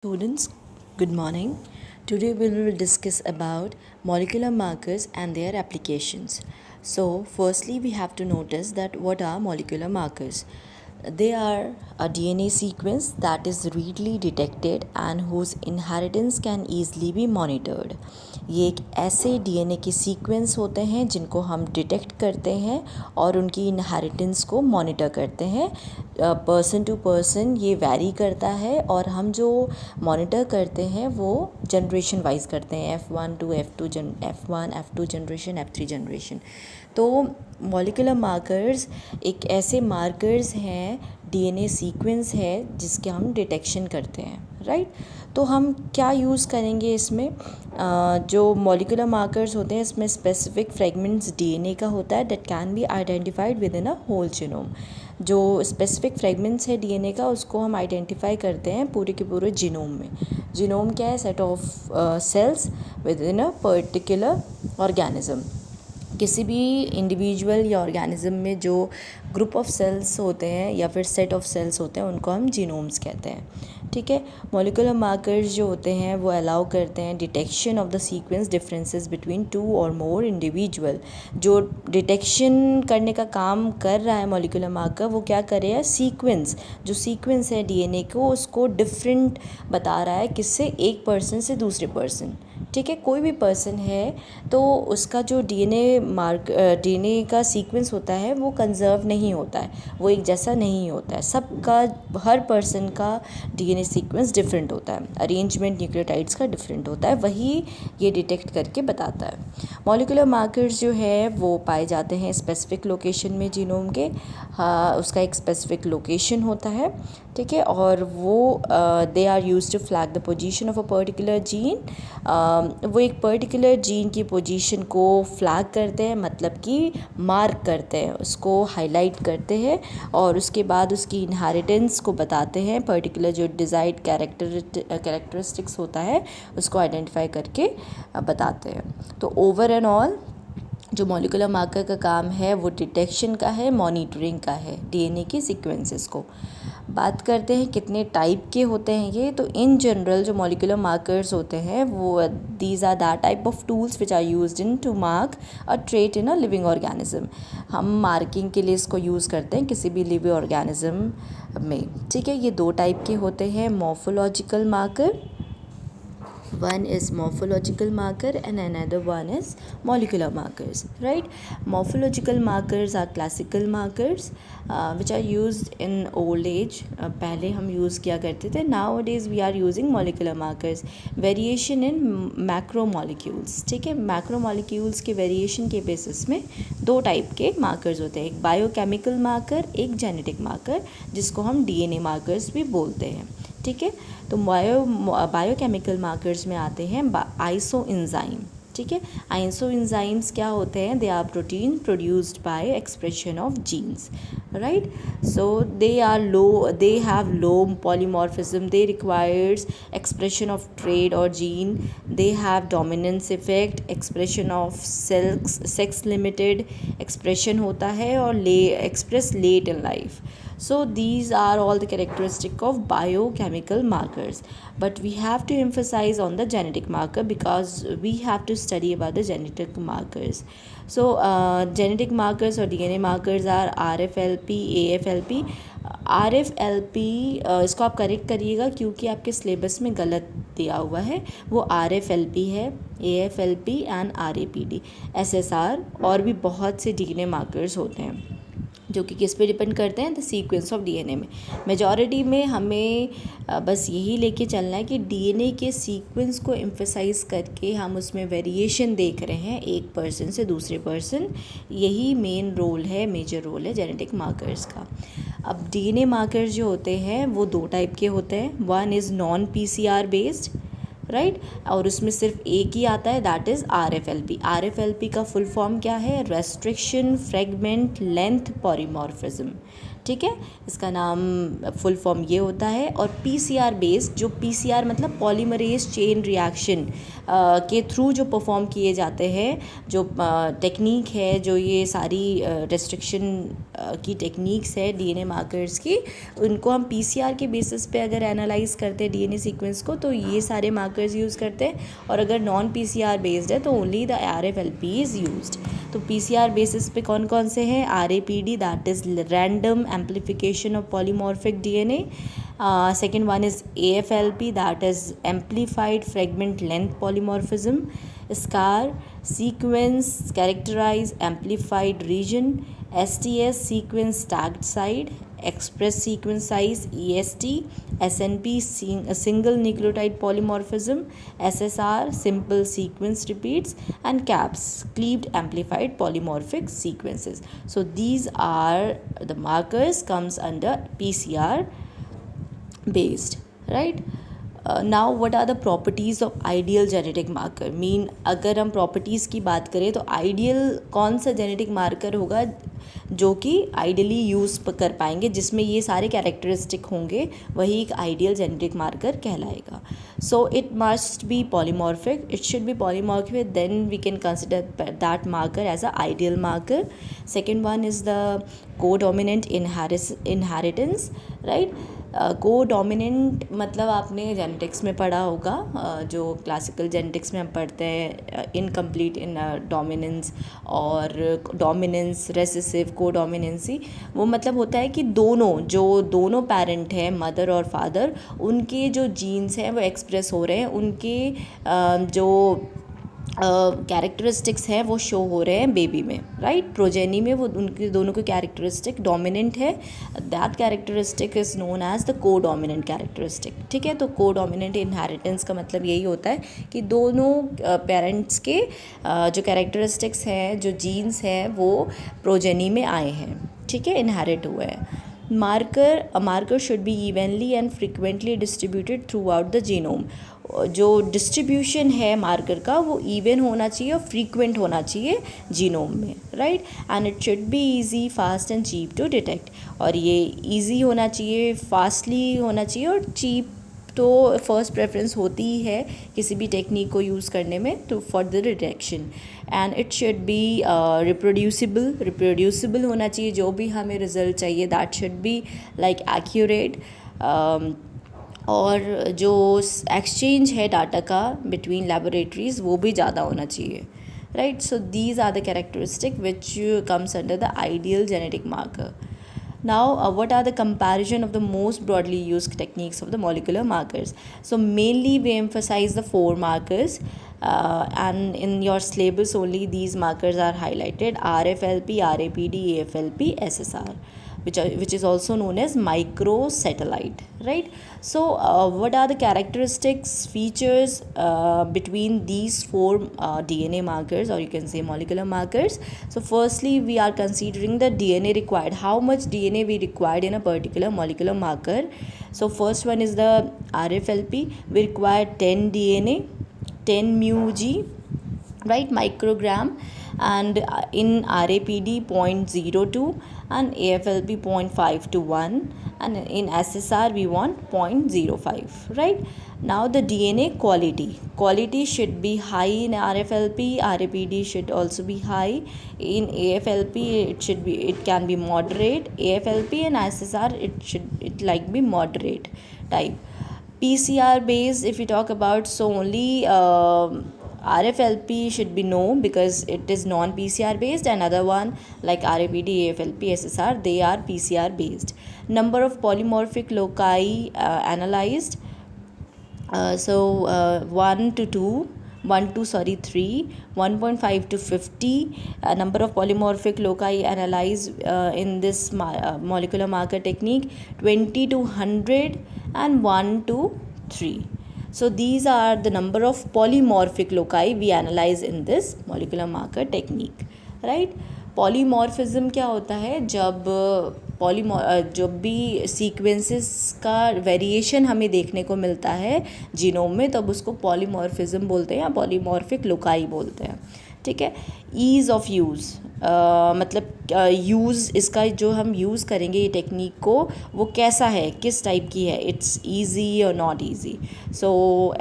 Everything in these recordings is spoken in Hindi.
Students, good morning. Today we will discuss about molecular markers and their applications. So, firstly, we have to notice that what are molecular markers? They are a DNA sequence that is readily detected and whose inheritance can easily be monitored. ये एक ऐसे डीएनए के सीक्वेंस होते हैं जिनको हम डिटेक्ट करते हैं और उनकी इनहेरिटेंस को मॉनिटर करते हैं. पर्सन टू पर्सन ये वैरी करता है और हम जो मॉनिटर करते हैं वो जनरेशन वाइज करते हैं, F1 to F2 F1 F2 generation F3 generation. तो मॉलिक्यूलर मार्कर्स एक ऐसे मार्कर्स हैं, डीएनए सीक्वेंस है जिसके हम डिटेक्शन करते हैं, राइट. तो हम क्या यूज़ करेंगे इसमें? जो मॉलिक्यूलर मार्कर्स होते हैं इसमें स्पेसिफिक फ्रेगमेंट्स डीएनए का होता है that can be identified within a whole genome. जो स्पेसिफिक फ्रेगमेंट्स है डीएनए का उसको हम आइडेंटिफाई करते हैं पूरे के पूरे जीनोम में. जीनोम क्या है? Set of cells within a particular organism. किसी भी इंडिविजुअल या ऑर्गेनिज्म में जो ग्रुप ऑफ सेल्स होते हैं या फिर सेट ऑफ सेल्स होते हैं उनको हम जीनोम्स कहते हैं, ठीक है. मॉलिक्यूलर मार्कर्स जो होते हैं वो अलाउ करते हैं detection of the sequence differences between two और मोर इंडिविजुअल. जो डिटेक्शन करने का काम कर रहा है मॉलिक्यूलर मार्कर वो क्या कर रहा है? सीक्वेंस, जो सीक्वेंस है डीएनए को उसको डिफरेंट बता रहा है. किससे? एक पर्सन से दूसरे पर्सन, ठीक है. कोई भी पर्सन है तो उसका जो डीएनए का सीक्वेंस होता है वो कंजर्व नहीं होता है, वो एक जैसा नहीं होता है. सबका, हर पर्सन का डीएनए सीक्वेंस डिफरेंट होता है, अरेंजमेंट न्यूक्लियोटाइड्स का डिफरेंट होता है, वही ये डिटेक्ट करके बताता है. मॉलिक्यूलर मार्कर्स जो है वो पाए जाते हैं स्पेसिफिक लोकेशन में जीनोम के. हाँ, उसका एक स्पेसिफिक लोकेशन होता है, ठीक है. और वो they are use to flag the position of a particular gene. वो एक पर्टिकुलर जीन की पोजीशन को फ्लैग करते हैं, मतलब कि मार्क करते हैं, उसको हाईलाइट करते हैं और उसके बाद उसकी इनहेरिटेंस को बताते हैं. पर्टिकुलर जो डिजायर्ड कैरेक्टरिस्टिक्स होता है उसको आइडेंटिफाई करके बताते हैं. तो ओवर एंड ऑल जो मॉलिक्यूलर मार्कर का काम है वो डिटेक्शन का है, मॉनिटरिंग का है डीएनए की सीक्वेंसेस को. बात करते हैं कितने टाइप के होते हैं ये. तो इन जनरल जो मॉलिक्यूलर मार्कर्स होते हैं वो these are that type of tools which are used in to mark a trait in a living organism. हम मार्किंग के लिए इसको यूज़ करते हैं किसी भी लिविंग ऑर्गेनिज्म में, ठीक है. ये दो टाइप के होते हैं, morphological marker. One is morphological marker and another one is molecular markers, right. Morphological markers are classical markers which are used in old age. पहले हम यूज़ किया करते थे. Nowadays we are using molecular markers. Variation in macromolecules, ठीक है. macromolecules के वेरिएशन के बेसिस में दो टाइप के मार्कर्स होते हैं, एक बायोकेमिकल मार्कर, एक जेनेटिक मार्कर, जिसको हम डीएनए मार्कर्स भी बोलते हैं, ठीक है. तो बायोकेमिकल मार्कर्स में आते हैं आइसो एंजाइम, ठीक है. आइसो एंजाइम्स क्या होते हैं? They are protein produced by expression of genes, right. So they have low polymorphism, they requires expression of trade और gene, they have dominance effect, expression of sex limited expression होता है और express late in life. So these are all the characteristic of biochemical markers, but we have to emphasize on the genetic marker because we have to study about the genetic markers. So genetic markers or DNA markers are RFLP, AFLP. RFLP इसको आप करेक्ट करिएगा क्योंकि आपके सिलेबस में गलत दिया हुआ है. वो RFLP है, AFLP एंड RAPD, SSR और भी बहुत से DNA मार्कर्स होते हैं जो कि किस पे डिपेंड करते हैं? द सीक्वेंस ऑफ डीएनए में. मेजॉरिटी में हमें बस यही लेके चलना है कि डीएनए के सीक्वेंस को एम्फसाइज करके हम उसमें वेरिएशन देख रहे हैं एक पर्सन से दूसरे पर्सन. यही मेन रोल है, मेजर रोल है जेनेटिक मार्कर्स का. अब डीएनए मार्कर्स जो होते हैं वो दो टाइप के होते हैं. One is non PCR based, right, और उसमें सिर्फ एक ही आता है, दैट इज़ RFLP. RFLP का फुल फॉर्म क्या है? रेस्ट्रिक्शन फ्रेगमेंट लेंथ पॉलीमॉर्फिज्म, ठीक है, इसका नाम फुल फॉर्म ये होता है। और पीसीआर बेस्ड, जो पीसीआर मतलब पॉलीमरेज चेन रिएक्शन के थ्रू जो परफॉर्म किए जाते हैं, जो टेक्निक है, जो ये सारी रेस्ट्रिक्शन की टेक्निक्स है डीएनए मार्कर्स की, उनको हम पीसीआर के बेसिस पे अगर एनालाइज करते हैं डीएनए सीक्वेंस को, तो ये सारे मार्कर्स यूज़ करते हैं। और अगर नॉन पीसीआर बेस्ड है तो only the RFLP is used. तो पीसीआर बेसिस पे कौन कौन से हैं? RAPD, that is random amplification of polymorphic DNA. Second one is AFLP, that is amplified fragment length polymorphism. SCAR, sequence characterize amplified region. STS, sequence stacked site. Express sequence size, EST. SNP, single nucleotide polymorphism. SSR, simple sequence repeats. And CAPS, cleaved amplified polymorphic sequences. So these are the markers comes under PCR based, right? Now what are the properties of ideal genetic marker? Mean अगर हम प्रॉपर्टीज़ की बात करें तो आइडियल कौन सा जेनेटिक मार्कर होगा जो कि आइडियली यूज़ कर पाएंगे, जिसमें ये सारे कैरेक्टरिस्टिक होंगे, वही एक आइडियल जेनेटिक मार्कर कहलाएगा. So it must be polymorphic, it should be polymorphic, then we can consider that marker as a ideal marker. Second one is the codominant inheritance, right. Codominant मतलब आपने जेनेटिक्स में पढ़ा होगा, जो क्लासिकल जेनेटिक्स में हम पढ़ते हैं, इनकम्प्लीट इन डोमिनेंस और डोमिनेंस, रेसेसिव, कोडोमिनेंसी. वो मतलब होता है कि दोनों पेरेंट हैं, मदर और फादर, उनके जो जीन्स हैं वो एक्सप्रेस हो रहे हैं, उनके जो कैरेक्टरिस्टिक्स हैं वो शो हो रहे हैं बेबी में, राइट. प्रोजेनी में वो उनके दोनों के कैरेक्टरिस्टिक डोमिनेंट है. That characteristic is known as the codominant characteristic. ठीक है, तो को डोमिनेंट इनहेरिटेंस का मतलब यही होता है कि दोनों पेरेंट्स के जो कैरेक्टरिस्टिक्स हैं, जो जीन्स हैं, वो प्रोजेनी में आए हैं, ठीक है, इनहेरिट हुए हैं. Marker should be evenly and frequently distributed through out the genome. जो डिस्ट्रीब्यूशन है मार्कर का वो इवन होना चाहिए और फ्रीक्वेंट होना चाहिए जीनोम में, right. And it should be easy, fast and cheap to detect. और ये इजी होना चाहिए, फास्टली होना चाहिए और चीप तो फर्स्ट प्रेफरेंस होती ही है किसी भी टेक्निक को यूज़ करने में, तो for the detection. And it should B reproducible होना चाहिए. जो भी हमें रिजल्ट चाहिए that should be like accurate. और जो एक्सचेंज है डाटा का बिटवीन लेबोरेटरीज वो भी ज़्यादा होना चाहिए, right. So these are the characteristic which comes under the ideal genetic marker. Now, what are the comparison of the most broadly used techniques of the molecular markers? So, mainly we emphasize the 4 markers, and in your syllabus only these markers are highlighted: RFLP, RAPD, AFLP, SSR, which is also known as microsatellite, right. So what are the characteristics, features between these 4 DNA markers, or you can say molecular markers? So firstly we are considering the DNA required, how much DNA we required in a particular molecular marker. So first one is the RFLP. We require 10 DNA, 10 μg, right, microgram. And in RAPD 0.02 and AFLP 0.5 to 1, and in SSR we want 0.05, right. Now the DNA quality should be high in RFLP, RAPD should also be high. In AFLP it can be moderate. AFLP and SSR it like be moderate type. PCR based if we talk about, so only RFLP should be no, because it is non-PCR based, and other one like RAPD, AFLP, SSR, they are PCR based. Number of polymorphic loci analyzed, 1 to 2, 3, 1.5 to 50. Number of polymorphic loci analyzed in this molecular marker technique, 20 to 100 and 1 to 3. So these are the number of polymorphic loci we analyze in this molecular marker technique, right. Polymorphism क्या होता है? जब भी सीक्वेंसेस का वेरिएशन हमें देखने को मिलता है जीनोम में, तब उसको पॉलीमॉर्फिज्म बोलते हैं या पॉलीमॉर्फिक लोकाई बोलते हैं, ठीक है। ईज़ ऑफ यूज़, मतलब यूज़, इसका जो हम यूज़ करेंगे ये टेक्निक को, वो कैसा है, किस टाइप की है, इट्स ईजी और not easy. So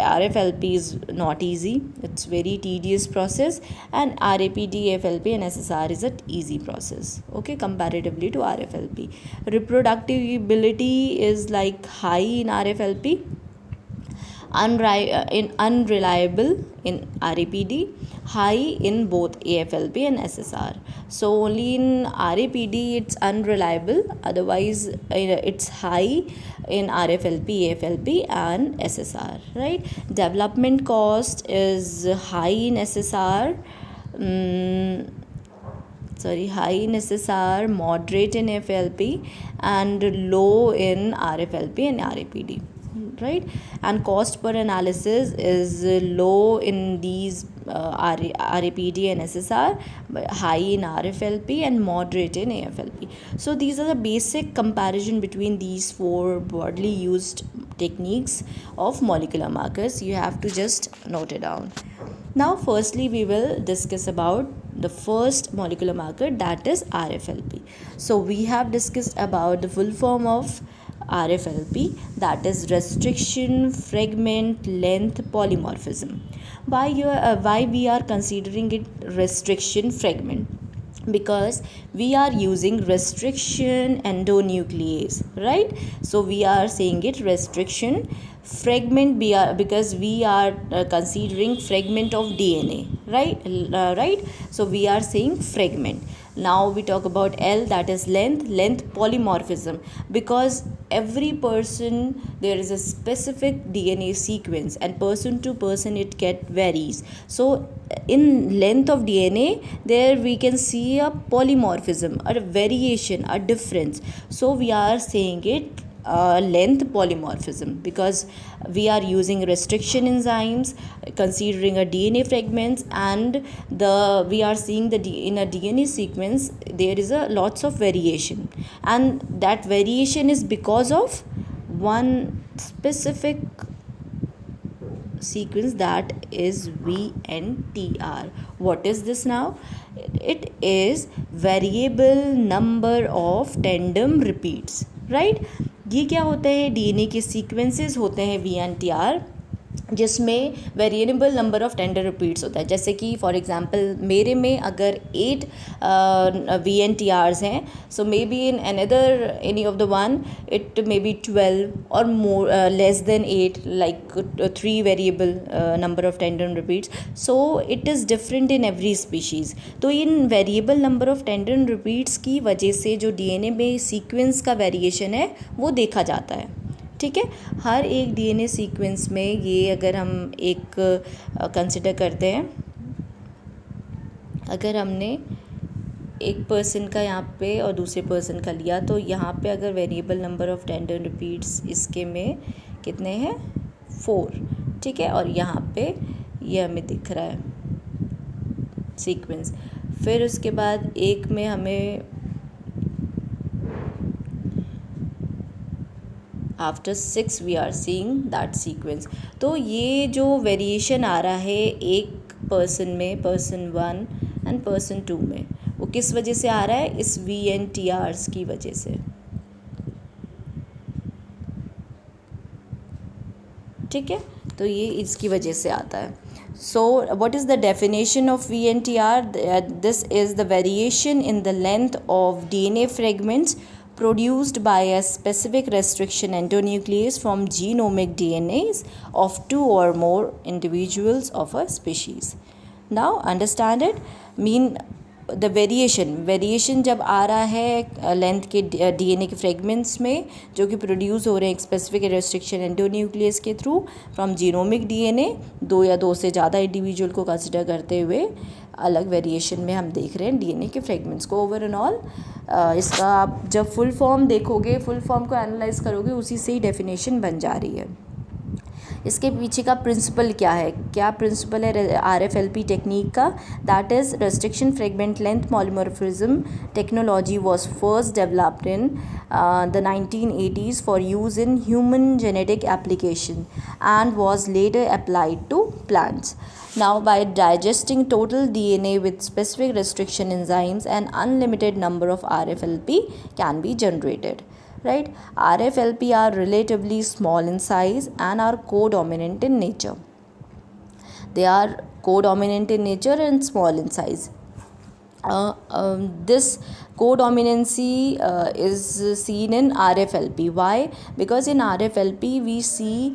RFLP is not easy, it's very tedious process, and RAPD, AFLP and SSR is an easy process, okay, comparatively to RFLP. Reproducibility is like high in RFLP, unreliable in RAPD, high in both AFLP and SSR. So only in RAPD it's unreliable, otherwise it's high in RFLP, AFLP and SSR, right? Development cost is high in SSR, high in SSR, moderate in FLP, and low in RFLP and RAPD, right? And cost per analysis is low in these RAPD and SSR, but high in RFLP and moderate in AFLP. So these are the basic comparison between these four broadly used techniques of molecular markers. You have to just note it down. Now firstly we will discuss about the first molecular marker, that is RFLP. So we have discussed about the full form of RFLP, that is restriction, fragment, length, polymorphism. Why we are considering it restriction fragment? Because we are using restriction endonuclease, right? So we are saying it restriction fragment because we are considering fragment of DNA, right? So we are saying fragment. Now we talk about L, that is length polymorphism, because every person there is a specific DNA sequence and person to person it varies. So in length of DNA there we can see a polymorphism, a variation, a difference. So we are saying it length polymorphism because we are using restriction enzymes considering a DNA fragments, and we are seeing in a DNA sequence there is a lots of variation, and that variation is because of one specific sequence, that is VNTR. What is this now? It is variable number of tandem repeats, right? ये क्या होता है? DNA के सीक्वेंसेस होते हैं VNTR, जिसमें variable number of tender repeats होता है. जैसे कि फॉर एग्जांपल मेरे में अगर 8 VNTRs हैं, so may be in another any of the one it may be 12 और more less than 8, like 3 variable number of tender repeats. So it is different in every species. तो इन variable number of tender repeats की वजह से जो DNA में सीक्वेंस का वेरिएशन है वो देखा जाता है. ठीक है, हर एक DNA सीक्वेंस में ये अगर हम एक कंसिडर करते हैं, अगर हमने एक पर्सन का यहाँ पे और दूसरे पर्सन का लिया, तो यहाँ पे अगर variable number of tender repeats इसके में कितने हैं? 4. ठीक है, और यहाँ पे ये हमें दिख रहा है सीक्वेंस. फिर उसके बाद एक में हमें after 6 we are seeing that sequence. तो ये जो वेरिएशन आ रहा है एक पर्सन में, पर्सन 1 एंड पर्सन 2 में, वो किस वजह से आ रहा है? इस VNTRs की वजह से. ठीक है, तो ये इसकी वजह से आता है. So what is the definition of VNTR? This is the variation in the length of DNA fragments produced by a specific restriction endonuclease from genomic DNAs of 2 or more individuals of a species. Now understand it. Mean the variation जब आ रहा है लेंथ के DNA के फ्रेगमेंट्स में जो कि प्रोड्यूस हो रहे हैं एक स्पेसिफिक रेस्ट्रिक्शन एंडोन्यूक्लियस के थ्रू फ्रॉम जीनोमिक DNA, 2 या 2 से ज़्यादा इंडिविजुअल को कंसिडर करते हुए अलग वेरिएशन में हम देख रहे हैं DNA के फ्रेगमेंट्स को. ओवर एंड ऑल इसका आप जब फुल फॉर्म देखोगे, फुल फॉर्म को एनालाइज करोगे, उसी से ही डेफिनेशन बन जा रही है. इसके पीछे का प्रिंसिपल क्या है, क्या प्रिंसिपल है RFLP टेक्निक का, that is restriction fragment length polymorphism technology was first developed in the 1980s for use in human genetic application and was later applied to plants. Now, by digesting total DNA with specific restriction enzymes, an unlimited number of RFLP can be generated. Right? RFLP are relatively small in size and are co-dominant in nature. They are co-dominant in nature and small in size. This codominancy is seen in RFLP. Why? Because in RFLP we see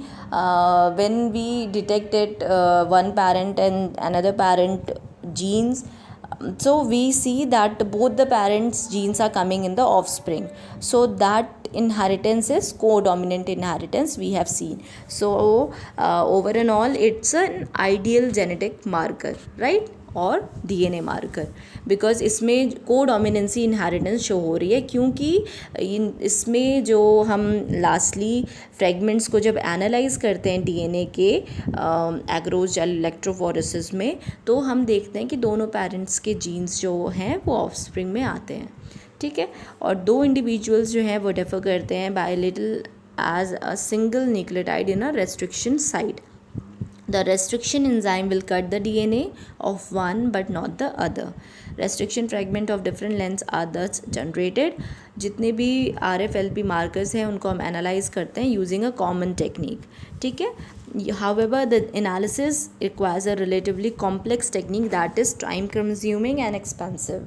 when we detected one parent and another parent genes, so we see that both the parents genes are coming in the offspring, so that inheritance is codominant inheritance we have seen. So over and all it's an ideal genetic marker, right, और DNA मार्कर, बिकॉज इसमें कोडोमिनेंसी इनहेरिटेंस शो हो रही है, क्योंकि इसमें जो हम लास्टली फ्रेगमेंट्स को जब एनालाइज करते हैं DNA के एग्रोज इलेक्ट्रोफोरेसिस में, तो हम देखते हैं कि दोनों पेरेंट्स के जीन्स जो हैं वो ऑफस्प्रिंग में आते हैं, ठीक है, और दो इंडिविजुअल्स जो हैं वो डिफर करते हैं by little as a single nucleotide in a restriction site. The restriction enzyme will cut the DNA of one but not the other. Restriction fragment of different lengths are thus generated. जितने भी RFLP markers हैं उनको हम analyze करते हैं using a common technique, ठीक है. However, the analysis requires a relatively complex technique that is time consuming and expensive.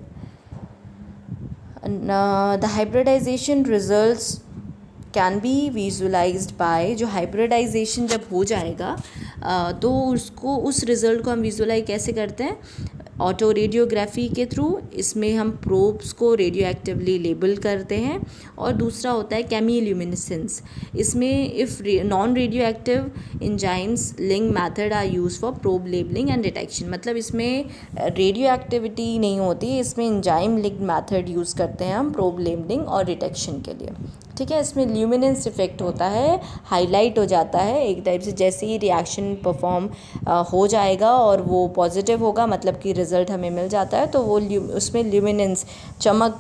The hybridization results can be visualised by, जो हाइब्रिडाइजेशन जब हो जाएगा तो उसको उस रिज़ल्ट को हम विजुलाइज कैसे करते हैं, ऑटो रेडियोग्राफी के थ्रू. इसमें हम प्रोब्स को रेडियो एक्टिवली लेबल करते हैं. और दूसरा होता है केमिल्यूमिनेसेंस. इसमें if non radioactive enzymes link method are use for probe labelling and detection. मतलब इसमें रेडियो एक्टिविटी नहीं होती, इसमें एंजाइम लिंक मैथड यूज़ करते हैं हम प्रोब लेबलिंग और डिटेक्शन के लिए, ठीक है. इसमें ल्यूमिनेंस इफेक्ट होता है, हाईलाइट हो जाता है एक टाइप से. जैसे ही रिएक्शन परफॉर्म हो जाएगा और वो पॉजिटिव होगा, मतलब कि रिज़ल्ट हमें मिल जाता है, तो वो उसमें ल्यूमिनेंस चमक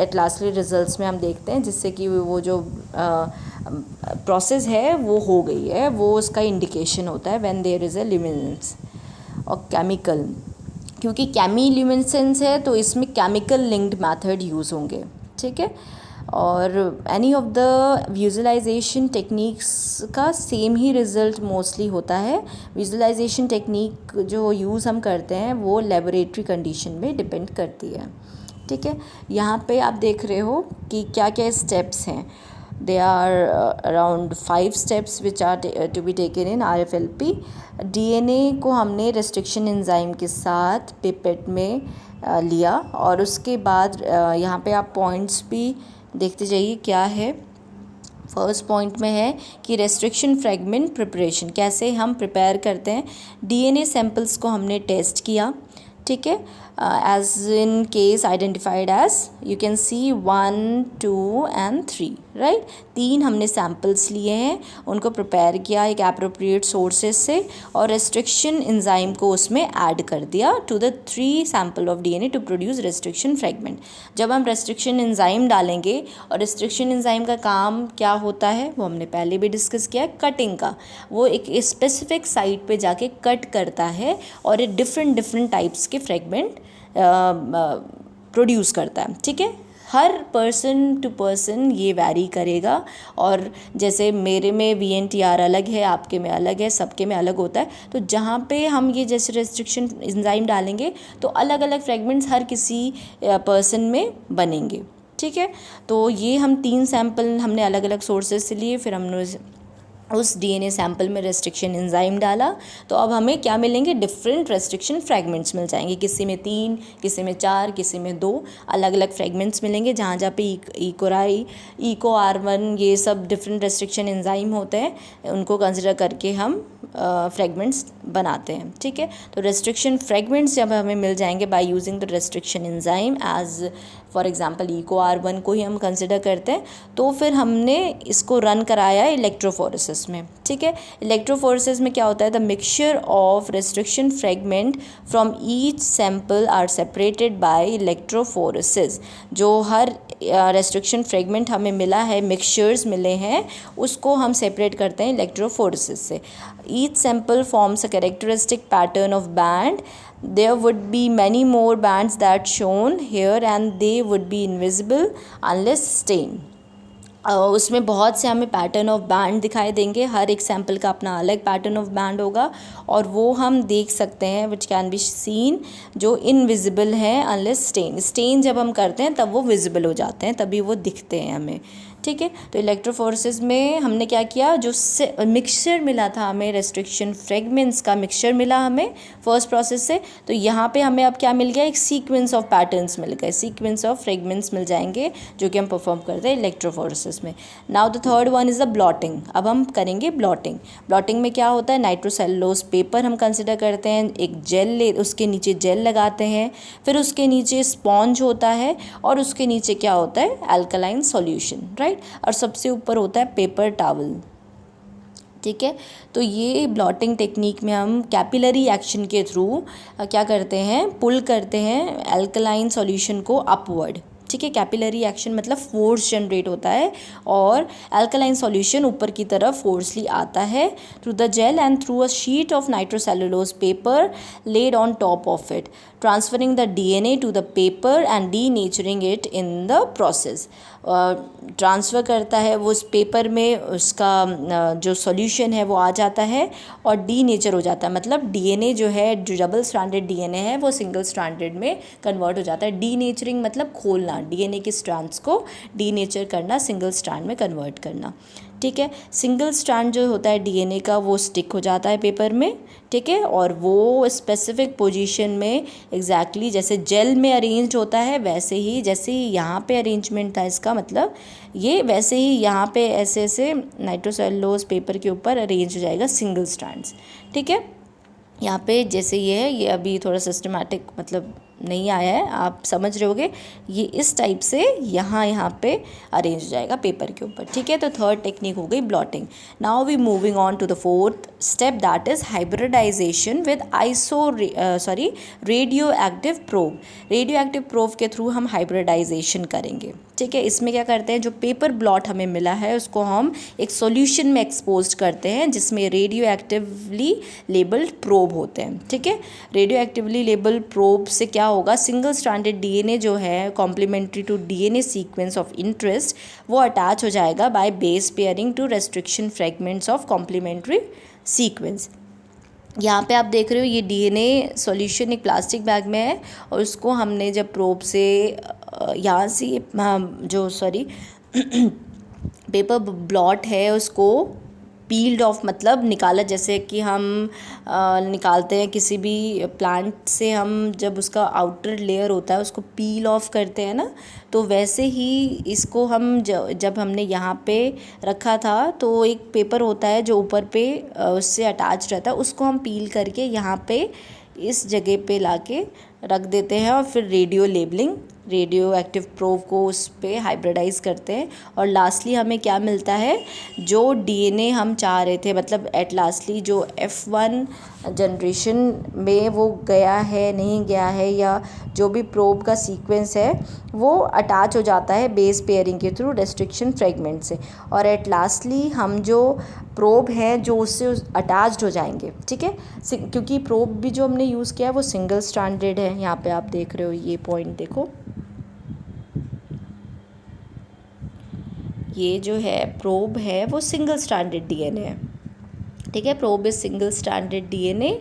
एट लास्टली रिजल्ट्स में हम देखते हैं, जिससे कि वो जो प्रोसेस है वो हो गई है, वो उसका इंडिकेशन होता है when there is a luminescence. और केमिकल, क्योंकि केमिल्यूमिनेसेंस है तो इसमें केमिकल लिंक्ड मेथड यूज़ होंगे, ठीक है. और any of the visualisation techniques का सेम ही रिज़ल्ट मोस्टली होता है. विजुअलाइजेशन टेक्निक जो यूज़ हम करते हैं वो लेबोरेटरी कंडीशन में डिपेंड करती है, ठीक है. यहाँ पे आप देख रहे हो कि क्या क्या स्टेप्स हैं. They are around 5 steps which are to be taken in RFLP. DNA को हमने रेस्ट्रिक्शन एंजाइम के साथ पिपेट में लिया, और उसके बाद यहाँ पे आप पॉइंट्स भी देखते जाइए क्या है. फर्स्ट पॉइंट में है कि रेस्ट्रिक्शन फ्रेगमेंट प्रिपरेशन, कैसे हम प्रिपेयर करते हैं. DNA सैम्पल्स को हमने टेस्ट किया, ठीक है, as in case identified as you can see 1, 2 and 3, राइट. 3 हमने सैम्पल्स लिए हैं, उनको प्रिपेयर किया एक एप्रोप्रिएट सोर्सेज से, और रेस्ट्रिक्शन एंजाइम को उसमें ऐड कर दिया to the 3 sample of DNA to produce restriction fragment. जब हम रेस्ट्रिक्शन एंजाइम डालेंगे, और रेस्ट्रिक्शन एंजाइम का काम क्या होता है वो हमने पहले भी डिस्कस किया है, कटिंग का. वो एक स्पेसिफिक साइट पे जाके कट करता है और ये डिफरेंट टाइप्स के फ्रेगमेंट प्रोड्यूस करता है, ठीक है. हर पर्सन टू पर्सन ये वैरी करेगा, और जैसे मेरे में VNTR अलग है, आपके में अलग है, सबके में अलग होता है. तो जहाँ पे हम ये जैसे रेस्ट्रिक्शन एंजाइम डालेंगे तो अलग अलग फ्रेगमेंट्स हर किसी पर्सन में बनेंगे, ठीक है. तो ये हम 3 सैम्पल हमने अलग अलग सोर्सेज से लिए, फिर हमने उस DNA सैम्पल में रेस्ट्रिक्शन एंजाइम डाला, तो अब हमें क्या मिलेंगे, डिफरेंट रेस्ट्रिक्शन फ्रेगमेंट्स मिल जाएंगे. किसी में 3, किसी में 4, किसी में 2 अलग अलग फ्रेगमेंट्स मिलेंगे. जहाँ जहाँ पे इकोराई, EcoR1 ये सब डिफरेंट रेस्ट्रिक्शन एंजाइम होते हैं, उनको कंसिडर करके हम फ्रेगमेंट्स बनाते हैं, ठीक है। तो रेस्ट्रिक्शन फ्रेगमेंट्स जब हमें मिल जाएंगे by using the restriction enzyme, as for example EcoR1 को ही हम कंसिडर करते हैं, तो फिर हमने इसको रन कराया इलेक्ट्रोफोरेसिस में, ठीक है। इलेक्ट्रोफोरेसिस में क्या होता है, the mixture of restriction fragment from each sample are separated by electrophoresis. जो हर रेस्ट्रिक्शन फ्रेगमेंट हमें मिला है, मिक्सचर्स मिले हैं, उसको हम सेपरेट करते हैं इलेक्ट्रोफोरेसिस से। Each sample forms a characteristic pattern of band. There would be many more bands that shown here and they would be invisible unless stained. उसमें बहुत से हमें पैटर्न ऑफ बैंड दिखाई देंगे, हर एक सैम्पल का अपना अलग पैटर्न ऑफ बैंड होगा और वो हम देख सकते हैं, विच कैन बी सीन, जो इनविजिबल हैं अनलेस स्टेन। स्टेन जब हम करते हैं तब वो विजिबल हो जाते हैं, तभी वो दिखते हैं हमें, ठीक है। तो इलेक्ट्रोफोरेसिस में हमने क्या किया, जो मिक्सचर मिला था हमें, रेस्ट्रिक्शन फ्रेगमेंट्स का मिक्सचर मिला हमें फर्स्ट प्रोसेस से, तो यहाँ पे हमें अब क्या मिल गया, एक सीक्वेंस ऑफ पैटर्न्स मिल गए, सीक्वेंस ऑफ फ्रेगमेंट्स मिल जाएंगे जो कि हम परफॉर्म करते हैं इलेक्ट्रोफोरेसिस में। Now the third one is the blotting. अब हम करेंगे ब्लॉटिंग। ब्लॉटिंग में क्या होता है, नाइट्रोसेलुलोज पेपर हम कंसिडर करते हैं, एक जेल उसके नीचे जेल लगाते हैं, फिर उसके नीचे स्पॉन्ज होता है और उसके नीचे क्या होता है, अल्कलाइन सॉल्यूशन, राइट। और सबसे ऊपर होता है पेपर टॉवल, ठीक है। तो ये ब्लॉटिंग टेक्निक में हम कैपिलरी एक्शन के थ्रू क्या करते हैं, पुल करते हैं अल्कलाइन सॉल्यूशन को अपवर्ड, ठीक है। कैपिलरी एक्शन मतलब फोर्स जनरेट होता है और अल्कलाइन सॉल्यूशन ऊपर की तरफ फोर्सली आता है through the gel and through a sheet of nitrocellulose paper laid on top of it, transferring the DNA to the paper and denaturing it in the process. Transfer करता है वो उस पेपर में, उसका जो सॉल्यूशन है वो आ जाता है और डीनेचर हो जाता है, मतलब DNA जो है, जो डबल स्ट्रैंडेड DNA है वो सिंगल स्ट्रैंडेड में कन्वर्ट हो जाता है। डीनेचरिंग मतलब खोलना, DNA के स्ट्रैंड्स को डीनेचर करना, सिंगल स्ट्रैंड में कन्वर्ट करना, ठीक है। सिंगल स्ट्रैंड जो होता है DNA का वो स्टिक हो जाता है पेपर में, ठीक है, और वो स्पेसिफिक पोजीशन में एग्जैक्टली जैसे जेल में अरेंज होता है वैसे ही, जैसे ही यहाँ पे अरेंजमेंट था इसका मतलब ये, वैसे ही यहाँ पे ऐसे ऐसे नाइट्रोसेलुलोज पेपर के ऊपर अरेंज हो जाएगा सिंगल स्ट्रैंड्स, ठीक है। यहाँ पे जैसे ये है, ये अभी थोड़ा सिस्टमैटिक मतलब नहीं आया है, आप समझ रहे होगे, ये इस टाइप से यहाँ पे अरेंज हो जाएगा पेपर के ऊपर, ठीक है। तो थर्ड टेक्निक हो गई blotting. Now we moving on to the fourth step, that is hybridisation with radioactive probe. Radioactive probe के थ्रू हम हाइब्रिडाइजेशन करेंगे, ठीक है। इसमें क्या करते हैं, जो पेपर ब्लॉट हमें मिला है उसको हम एक सॉल्यूशन में एक्सपोज करते हैं जिसमें रेडियो एक्टिवली लेबल्ड प्रोब होते हैं, ठीक है। रेडियो एक्टिवली लेबल्ड प्रोब से क्या होगा, सिंगल स्ट्रैंडेड DNA जो है complementary to DNA sequence of interest, वो अटैच हो जाएगा by base pairing to restriction fragments of complementary sequence. यहाँ पे आप देख रहे हो ये DNA सॉल्यूशन एक प्लास्टिक बैग में है और उसको हमने जब प्रोब से यहाँ से जो पेपर ब्लॉट है उसको पील्ड ऑफ मतलब निकाला, जैसे कि हम निकालते हैं किसी भी प्लांट से, हम जब उसका आउटर लेयर होता है उसको पील ऑफ करते हैं ना, तो वैसे ही इसको हम जब हमने यहाँ पे रखा था तो एक पेपर होता है जो ऊपर पे उससे अटैच रहता है, उसको हम पील करके यहाँ पे इस जगह पे लाके रख देते हैं और फिर रेडियो एक्टिव प्रोब को उस पर हाइब्रिडाइज करते हैं और लास्टली हमें क्या मिलता है, जो DNA हम चाह रहे थे, मतलब एट लास्टली जो F1 जनरेशन में वो गया है नहीं गया है, या जो भी प्रोब का सीक्वेंस है वो अटैच हो जाता है बेस पेयरिंग के थ्रू रेस्ट्रिक्शन फ्रेगमेंट से, और एट लास्टली हम जो प्रोब हैं जो उससे अटैच्ड हो जाएंगे, ठीक है। क्योंकि प्रोब भी जो हमने यूज़ किया है वो सिंगल स्ट्रैंडेड है, यहाँ पे आप देख रहे हो ये पॉइंट देखो, ये जो है प्रोब है वो सिंगल स्ट्रैंडेड DNA है, ठीक है। Probe is single stranded DNA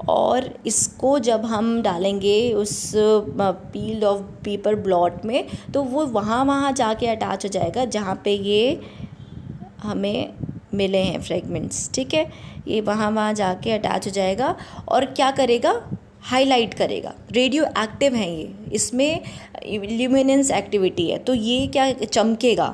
और इसको जब हम डालेंगे उस पील ऑफ पेपर ब्लॉट में तो वो वहाँ जाके अटैच हो जाएगा जहाँ पे ये हमें मिले हैं फ्रेगमेंट्स, ठीक है। ये वहाँ जाके अटैच हो जाएगा और क्या करेगा, हाईलाइट करेगा। रेडियो एक्टिव है ये, इसमें ल्यूमिनेंस एक्टिविटी है, तो ये क्या चमकेगा,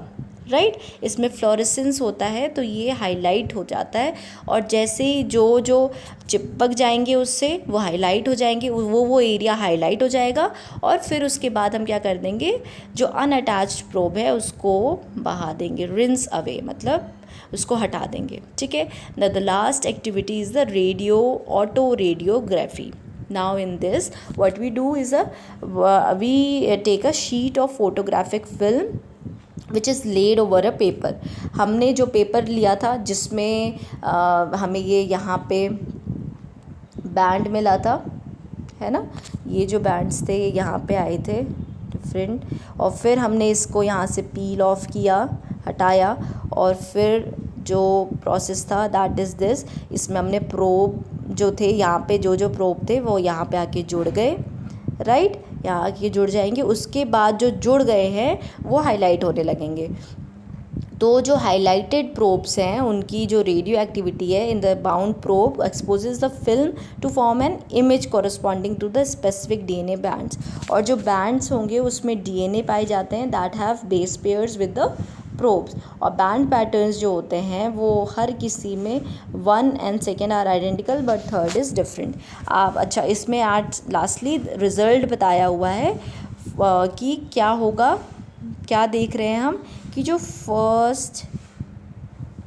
राइट। इसमें फ्लोरेसेंस होता है तो ये हाईलाइट हो जाता है, और जैसे ही जो जो चिपक जाएंगे उससे वो हाईलाइट हो जाएंगे, वो एरिया हाईलाइट हो जाएगा, और फिर उसके बाद हम क्या कर देंगे, जो अनअटैच्ड प्रोब है उसको बहा देंगे, रिंस अवे, मतलब उसको हटा देंगे, ठीक है। The last activity is the radio auto radiography. Now in this what we do is we take a sheet of photographic film which is laid over a paper. हमने जो पेपर लिया था जिसमें हमें ये यहाँ पे बैंड मिला था, है ना, ये जो बैंड्स थे ये यहाँ पे आए थे डिफरेंट, और फिर हमने इसको यहाँ से पील ऑफ किया, हटाया, और फिर जो प्रोसेस था दैट इज़ दिस, इसमें हमने प्रोब जो थे यहाँ पे, जो जो प्रोब थे वो यहाँ पे आके जुड़ गए, राइट, यहाँ आके जुड़ जाएंगे। उसके बाद जो जुड़ गए हैं वो हाईलाइट होने लगेंगे। तो जो हाईलाइटेड प्रोब्स हैं उनकी जो रेडियो एक्टिविटी है in the bound probe exposes the film to form an image corresponding to the specific DNA bands, और जो बैंड्स होंगे उसमें डीएनए पाए जाते हैं that have base pairs with the probes, और बैंड पैटर्न्स जो होते हैं वो हर किसी में 1 and 2 are identical but 3rd is different. आप अच्छा इसमें आज लास्टली रिज़ल्ट बताया हुआ है कि क्या होगा, क्या देख रहे हैं हम कि जो फर्स्ट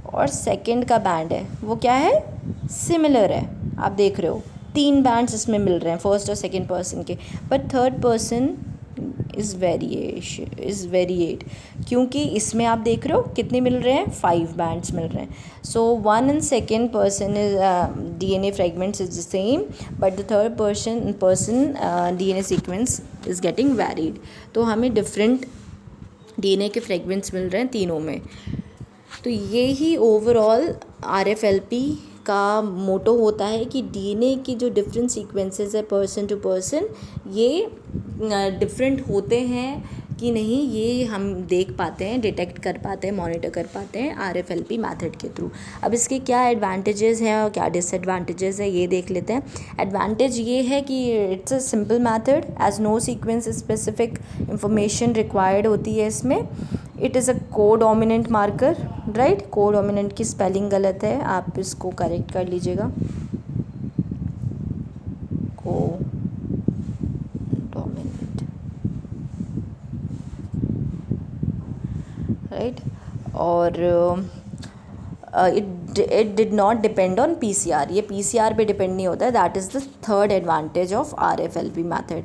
और सेकंड का बैंड है वो क्या है, सिमिलर है। आप देख रहे हो 3 बैंड्स इसमें मिल रहे हैं फर्स्ट और सेकंड पर्सन के, but third person is variate, क्योंकि इसमें आप देख रहे हो कितने मिल रहे हैं, 5 बैंड्स मिल रहे हैं। सो 1 and 2nd person is DNA fragments is the same, but the third person DNA sequence is getting varied. तो हमें डिफरेंट डीएनए के फ्रेगमेंट्स मिल रहे हैं तीनों में। तो ये ही ओवरऑल RFLP का मोटो होता है कि डीएनए की जो डिफरेंट सीक्वेंसेस है पर्सन टू पर्सन, ये डिफरेंट होते हैं कि नहीं, ये हम देख पाते हैं, डिटेक्ट कर पाते हैं, मॉनिटर कर पाते हैं RFLP मेथड के थ्रू। अब इसके क्या एडवांटेजेस हैं और क्या डिसएडवांटेजेस है ये देख लेते हैं। एडवांटेज ये है कि it's a simple method as no sequence specific information required होती है इसमें। It is a codominant marker, right, codominant की स्पेलिंग गलत है, आप इसको करेक्ट कर लीजिएगा, राइट, और it did not depend on PCR, ये PCR पे डिपेंड नहीं होता है, that is the third advantage of RFLP method.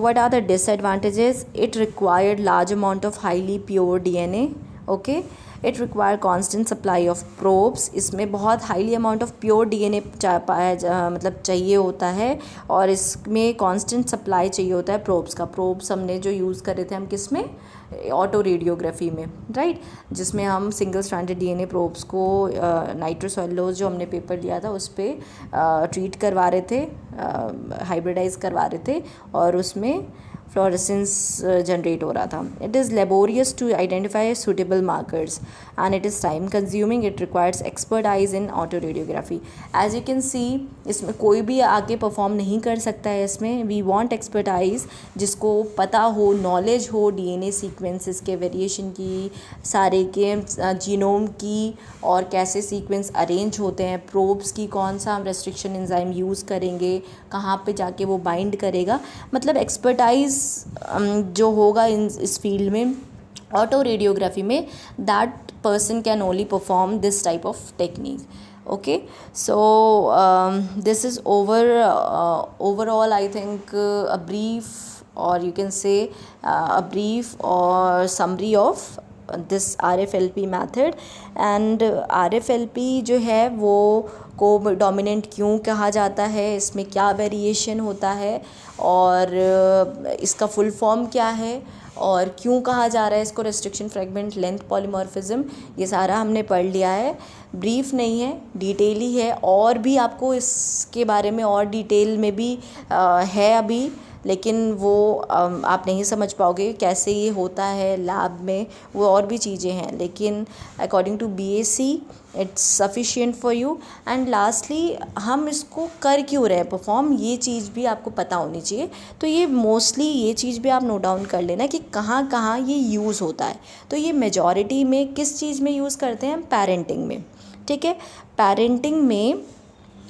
what are the disadvantages? It required large amount of highly pure DNA, okay, it require constant supply of probes, इसमें बहुत highly amount of pure DNA मतलब चाहिए होता है, और इसमें कांस्टेंट सप्लाई चाहिए होता है प्रोब्स का। प्रोब्स हमने जो यूज़ करे थे हम किस में, ऑटो रेडियोग्राफी में, राइट, जिसमें हम सिंगल स्ट्रैंडेड डीएनए प्रोब्स को नाइट्रोसेलुलोज जो हमने पेपर लिया था उस पर ट्रीट करवा रहे थे, हाइब्रिडाइज करवा रहे थे, और उसमें फ्लोरेसेंस जनरेट हो रहा था। It is laborious to identify suitable markers and it is time consuming, it requires expert eyes in autoradiography. As you can see इसमें कोई भी आके परफॉर्म नहीं कर सकता है, इसमें वी वांट एक्सपर्ट आइज जिसको पता हो, नॉलेज हो डीएनए सीक्वेंसेस के वेरिएशन की, सारे के जीनोम की, और कैसे सीक्वेंस अरेंज होते हैं, प्रोब्स की कौन सा हम रेस्ट्रिक्शन एंजाइम यूज़ करेंगे, कहाँ पे जाके वो बाइंड करेगा, मतलब एक्सपर्टाइज जो होगा इस फील्ड में ऑटो रेडियोग्राफी में, that person can only perform this type of technique. Okay, so this is overall I think a brief, or you can say a brief or summary of this RFLP method. and RFLP जो है वो को डोमिनेंट क्यों कहा जाता है, इसमें क्या वेरिएशन होता है, और इसका फुल फॉर्म क्या है, और क्यों कहा जा रहा है इसको रेस्ट्रिक्शन फ्रेगमेंट लेंथ पॉलीमॉर्फिज्म, ये सारा हमने पढ़ लिया है। ब्रीफ नहीं है, डिटेल ही है, और भी आपको इसके बारे में और डिटेल में भी है अभी, लेकिन वो आप नहीं समझ पाओगे कैसे ये होता है लैब में, वो और भी चीज़ें हैं, लेकिन according to BSc it's sufficient for you. And lastly हम इसको कर क्यों रहे हैं परफॉर्म, ये चीज़ भी आपको पता होनी चाहिए। तो ये मोस्टली ये चीज़ भी आप नोट डाउन कर लेना कि कहाँ कहाँ ये यूज़ होता है। तो ये मेजॉरिटी में किस चीज़ में यूज़ करते हैं, पेरेंटिंग में। ठीक है, पेरेंटिंग में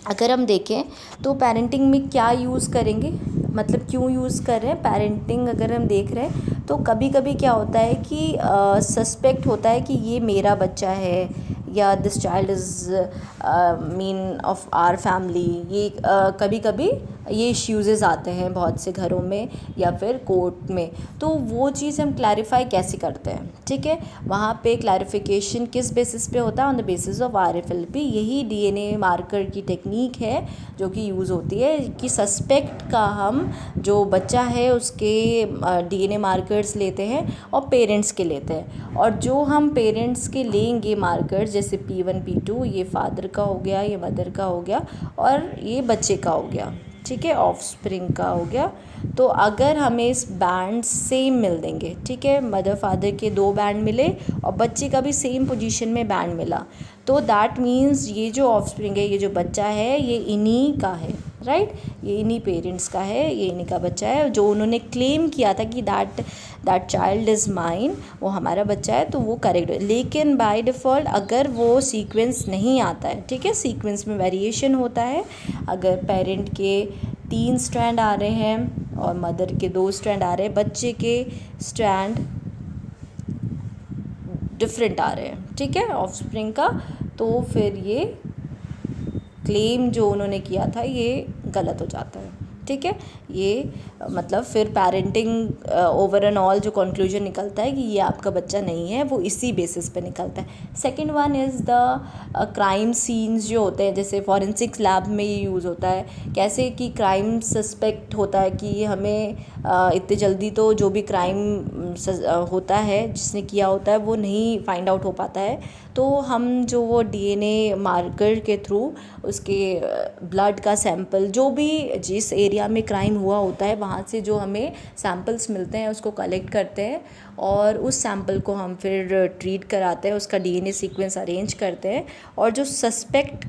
अगर हम देखें तो पेरेंटिंग में क्या यूज़ करेंगे, मतलब क्यों यूज़ कर रहे हैं पेरेंटिंग, अगर हम देख रहे हैं तो कभी कभी क्या होता है कि सस्पेक्ट होता है कि ये मेरा बच्चा है या this child is mean of our family. ये कभी कभी ये इश्यूज़ आते हैं बहुत से घरों में या फिर कोर्ट में, तो वो चीज़ हम क्लैरिफाई कैसे करते हैं। ठीक है, वहाँ पे क्लैरिफिकेशन किस बेसिस पे होता है, on the basis of RFLP। यही DNA मार्कर की टेक्निक है जो कि यूज़ होती है कि सस्पेक्ट का हम जो बच्चा है उसके DNA मार्कर्स लेते हैं और पेरेंट्स के लेते हैं, और जो हम पेरेंट्स के लेंगे मार्कर्स जैसे P1 P2, ये फादर का हो गया, ये मदर का हो गया और ये बच्चे का हो गया। ठीक है, ऑफस्प्रिंग का हो गया। तो अगर हमें इस बैंड सेम मिल देंगे, ठीक है, मदर फादर के 2 बैंड मिले और बच्चे का भी सेम पोजीशन में बैंड मिला, तो दैट मीन्स ये जो ऑफस्प्रिंग है, ये जो बच्चा है, ये इन्हीं का है, राइट, ये इन्हीं पेरेंट्स का है, ये इन्हीं का बच्चा है। जो उन्होंने क्लेम किया था कि दैट चाइल्ड इज़ माइन, वो हमारा बच्चा है, तो वो करेक्ट है। लेकिन बाय डिफ़ॉल्ट अगर वो सीक्वेंस नहीं आता है, ठीक है, सीक्वेंस में वेरिएशन होता है। अगर पेरेंट के 3 स्ट्रैंड आ रहे हैं और मदर के 2 स्ट्रैंड आ रहे हैं, बच्चे के स्ट्रैंड डिफरेंट आ रहे हैं, ठीक है, ऑफस्प्रिंग का, तो फिर ये क्लेम जो उन्होंने किया था ये गलत हो जाता है। ठीक है, ये मतलब फिर पेरेंटिंग ओवर एंड ऑल जो कंक्लूजन निकलता है कि ये आपका बच्चा नहीं है, वो इसी बेसिस पे निकलता है। Second one is the crime scenes जो होते हैं, जैसे फॉरेंसिक्स लैब में ये यूज़ होता है। कैसे कि क्राइम सस्पेक्ट होता है कि हमें इतने जल्दी तो जो भी क्राइम होता है जिसने किया होता है वो नहीं फाइंड आउट हो पाता है, तो हम जो वो DNA मार्कर के थ्रू उसके ब्लड का सैंपल, जो भी जिस एरिया में क्राइम हुआ होता है वहाँ से जो हमें सैंपल्स मिलते हैं उसको कलेक्ट करते हैं और उस सैंपल को हम फिर ट्रीट कराते हैं, उसका DNA सीक्वेंस अरेंज करते हैं और जो सस्पेक्ट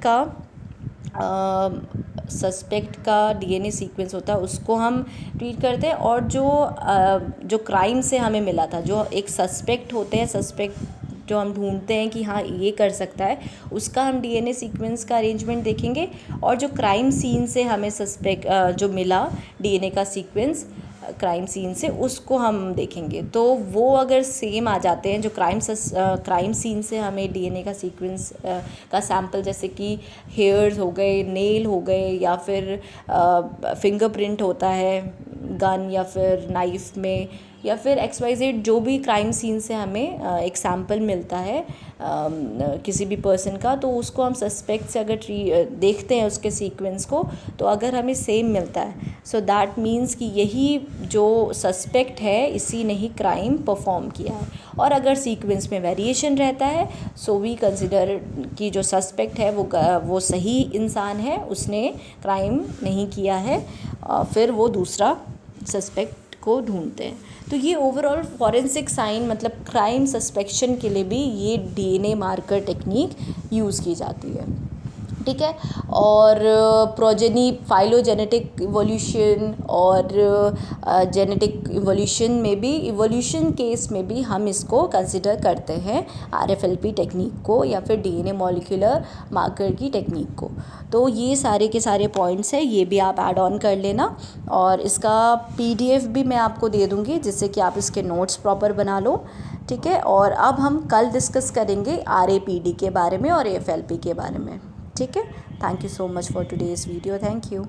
का DNA सीक्वेंस होता है उसको हम ट्रीट करते हैं। और जो क्राइम से हमें मिला था, जो एक सस्पेक्ट होते हैं, सस्पेक्ट जो हम ढूंढते हैं कि हाँ ये कर सकता है, उसका हम DNA सीक्वेंस का अरेंजमेंट देखेंगे। और जो क्राइम सीन से हमें सस्पेक्ट जो मिला DNA का सीक्वेंस क्राइम सीन से, उसको हम देखेंगे। तो वो अगर सेम आ जाते हैं, जो क्राइम सीन से हमें DNA का सीक्वेंस का सैंपल, जैसे कि हेयर्स हो गए, नेल हो गए, या फिर फिंगरप्रिंट होता है गन या फिर नाइफ में, या फिर XYZ जो भी क्राइम सीन से हमें एक सैंपल मिलता है किसी भी पर्सन का, तो उसको हम सस्पेक्ट से अगर देखते हैं उसके सीक्वेंस को, तो अगर हमें सेम मिलता है, सो दैट मीन्स कि यही जो सस्पेक्ट है इसी ने ही क्राइम परफॉर्म किया है। और अगर सीक्वेंस में वेरिएशन रहता है, सो वी कंसिडर कि जो सस्पेक्ट है वो सही इंसान है, उसने क्राइम नहीं किया है, फिर वो दूसरा सस्पेक्ट को ढूंढते हैं। तो ये ओवरऑल फॉरेंसिक साइन मतलब क्राइम सस्पेक्शन के लिए भी ये DNA मार्कर टेक्निक यूज़ की जाती है। ठीक है, और प्रोजेनी फाइलोजेनेटिक इवोल्यूशन और जेनेटिक इवोल्यूशन में भी, इवोल्यूशन केस में भी हम इसको कंसिडर करते हैं RFLP टेक्निक को या फिर DNA मॉलिक्यूलर मार्कर की टेक्निक को। तो ये सारे के सारे पॉइंट्स हैं, ये भी आप ऐड ऑन कर लेना, और इसका PDF भी मैं आपको दे दूँगी जिससे कि आप इसके नोट्स प्रॉपर बना लो। ठीक है, और अब हम कल डिस्कस करेंगे RAPD के बारे में और AFLP के बारे में। ठीक है, thank you so much for today's video, thank you.